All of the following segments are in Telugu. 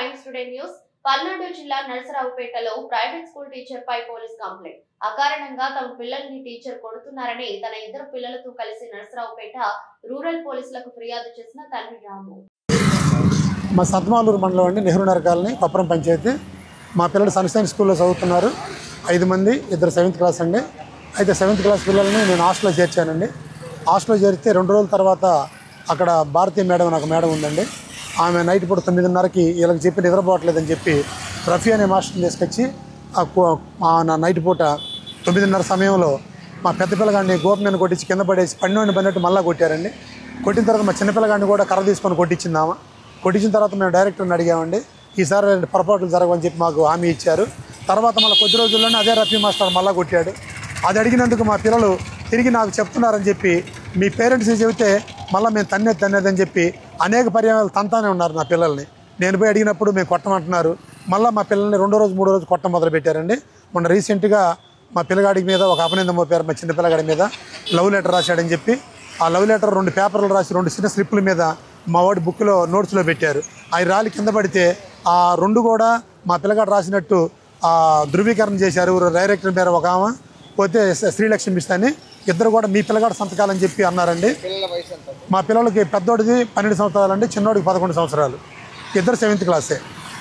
Times today news. పల్నాడు జిల్లా నరసరావుపేటలో ప్రైవేట్ స్కూల్ టీచర్ పై పోలీస్ కంప్లైంట్. అకారణంగా తమ పిల్లల్ని టీచర్ కొడుతున్నారని తన ఇద్దరు పిల్లలతో కలిసి నరసరావుపేట రూరల్ పోలీసులకు ఫిర్యాదు చేసిన తండ్రి రాము. మా సత్మాలూరు మండలం అండి, నెహ్రూ నగర్ కాలనీ, కొప్పరం పంచాయతీ. మా పిల్లలు సన్షైన్ స్కూల్లో చదువుతున్నారు. 5 మంది, 2 7th క్లాస్ అండి. అయితే 7th క్లాస్ పిల్లల్ని నేను హాస్టల్లో చేర్చానండి. హాస్టల్లో చేరితే 2 రోజుల తర్వాత అక్కడ భారతీయ మేడం అని ఒక మేడం ఉందండి. ఆమె నైట్ పూట 9:30కి వీళ్ళకి చెప్పి నిద్రపోవట్లేదని చెప్పి రఫీ అనే మాస్టర్ని తీసుకొచ్చి నా నైట్ పూట 9:30 సమయంలో మా పెద్ద పిల్లగాడిని గోపనని కొట్టించి కింద పడేసి పన్నోడిని పడినట్టు మళ్ళీ కొట్టారండి. కొట్టిన తర్వాత మా చిన్నపిల్లగాడిని కూడా కర్ర తీసుకొని కొట్టించిందామా. కొట్టించిన తర్వాత మేము డైరెక్టర్ని అడిగామండి. ఈసారి పొరపాట్లు జరగవని చెప్పి మాకు హామీ ఇచ్చారు. తర్వాత మళ్ళీ కొద్ది రోజుల్లోనే అదే రఫీ మాస్టర్ మళ్ళీ కొట్టాడు. అది అడిగినందుకు మా పిల్లలు తిరిగి నాకు చెప్తున్నారని చెప్పి మీ పేరెంట్స్ చెబితే మళ్ళీ మేము తన్నేదని చెప్పి అనేక పర్యాయాలు తంతానే ఉన్నారు నా పిల్లల్ని. నేను పోయి అడిగినప్పుడు మేము కొట్టమంటున్నారు. మళ్ళీ మా పిల్లల్ని 2వ రోజు 3వ రోజు కొట్టం మొదలు పెట్టారండి. మొన్న రీసెంట్గా మా పిల్లగాడి మీద ఒక అపనిందం మోపారు. మా చిన్న పిల్లగాడి మీద లవ్ లెటర్ రాశాడని చెప్పి ఆ లవ్ లెటర్ 2 పేపర్లు రాసి 2 చిన్న స్లిప్పుల మీద మా వాడి బుక్లో నోట్స్లో పెట్టారు. అవి రాలి కింద పడితే ఆ 2 కూడా మా పిల్లగాడు రాసినట్టు ధృవీకరణ చేశారు. డైరెక్టర్ మీద ఒక ఆమె పోతే శ్రీలక్ష్మి ఇస్తాని ఇద్దరు కూడా మీ పిల్లగాడు సంతకాలని చెప్పి అన్నారండి. మా పిల్లలకి పెద్దోడిది 12 సంవత్సరాలు అండి, చిన్నోడికి 11 సంవత్సరాలు. ఇద్దరు 7th క్లాసే.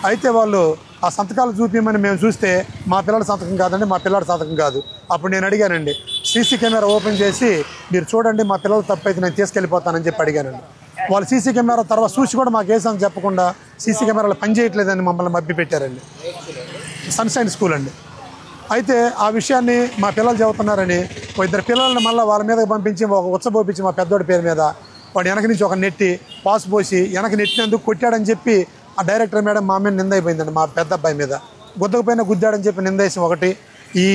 అయితే వాళ్ళు ఆ సంతకాలు చూపించమని మేము చూస్తే మా పిల్లల సంతకం కాదండి, మా పిల్లడి సంతకం కాదు. అప్పుడు నేను అడిగానండి, సీసీ కెమెరా ఓపెన్ చేసి మీరు చూడండి, మా పిల్లలు తప్పు అయితే నేను తీసుకెళ్ళిపోతానని చెప్పి అడిగానండి. వాళ్ళు సీసీ కెమెరా తర్వాత చూసి కూడా మాకు వేసాం చెప్పకుండా సీసీ కెమెరాలు పనిచేయట్లేదని మమ్మల్ని మభ్య పెట్టారండి. సన్షైన్ స్కూల్ అండి. అయితే ఆ విషయాన్ని మా పిల్లలు చెబుతున్నారని 2 పిల్లల్ని మళ్ళీ వాళ్ళ మీదకి పంపించి ఒక ఉచ్చబోపించి మా పెద్దోడి పేరు మీద వాడు వెనక నుంచి ఒక నెట్టి పాసు పోసి వెనక నెట్టినందుకు కొట్టాడని చెప్పి ఆ డైరెక్టర్ మేడం మా మీద నింద అయిపోయిందండి. మా పెద్ద అబ్బాయి మీద గుద్దకపోయినా గుద్దాడని చెప్పి నిందేసి ఒకటి ఈ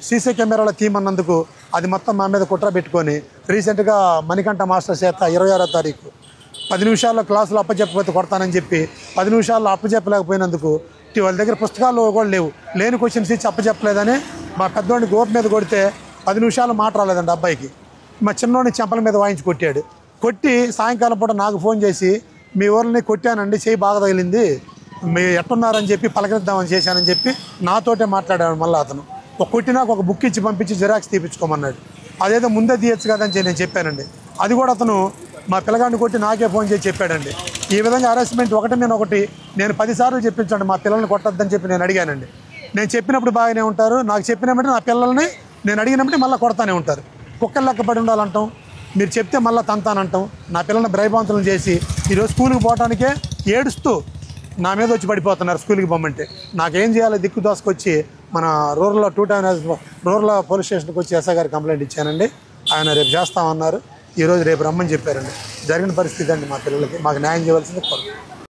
సీసీ కెమెరాలో తీయమన్నందుకు అది మొత్తం మా మీద కుట్ర పెట్టుకొని రీసెంట్గా మణికంఠ మాస్టర్ చేత 26వ తారీఖు 10 నిమిషాల్లో క్లాసులో అప్పచెప్పకపోతే కొడతానని చెప్పి 10 నిమిషాల్లో అప్పచెప్పలేకపోయినందుకు వాళ్ళ దగ్గర పుస్తకాలు కూడా లేని క్వశ్చన్స్ ఇచ్చి అప్పచెప్పలేదని మా పెద్దోడిని గోపు మీద కొడితే 10 నిమిషాలు మాట రాలేదండి అబ్బాయికి. మా చిన్నోడిని చెంపల మీద వాయించి కొట్టాడు. కొట్టి సాయంకాలం పూట నాకు ఫోన్ చేసి మీ ఊరిని కొట్టానండి, చేయి బాగా తగిలింది, మీరు ఎట్టున్నారని చెప్పి పలకరిద్దామని చేశానని చెప్పి నాతోటే మాట్లాడాడు. మళ్ళీ అతను కొట్టినాక ఒక బుక్ ఇచ్చి పంపించి జిరాక్స్ తీపించుకోమన్నాడు. అదేదో ముందే తీయచ్చు కదని నేను చెప్పానండి. అది కూడా అతను మా పిల్లగాడిని కొట్టి నాకే ఫోన్ చేసి చెప్పాడండి. ఈ విధంగా హరాస్మెంట్ ఒకటి మీద ఒకటి నేను 10 సార్లు చెప్పించండి మా పిల్లల్ని కొట్టద్దని చెప్పి నేను అడిగానండి. నేను చెప్పినప్పుడు బాగానే ఉంటారు, నాకు చెప్పినప్పుడు నా పిల్లల్ని నేను అడిగినప్పుడు మళ్ళీ కొడతానే ఉంటారు. కుక్కలు లెక్కపడి ఉండాలంటాం, మీరు చెప్తే మళ్ళీ తంతానంటాం. నా పిల్లల్ని భయభ్రాంతులను చేసి ఈరోజు స్కూల్కి పోవడానికే ఏడుస్తూ నా మీద వచ్చి పడిపోతున్నారు స్కూల్కి పొమ్మంటే. నాకేం చేయాలో దిక్కు దోసుకొచ్చి మన రూరల్ పోలీస్ స్టేషన్కి వచ్చి ఎస్ఐ గారికి కంప్లైంట్ ఇచ్చానండి. ఆయన రేపు చేస్తామన్నారు. ఈరోజు రేపు రమ్మని చెప్పారండి. జరిగిన పరిస్థితి అండి. మా పిల్లలకి మాకు న్యాయం చేయవలసింది కోరు.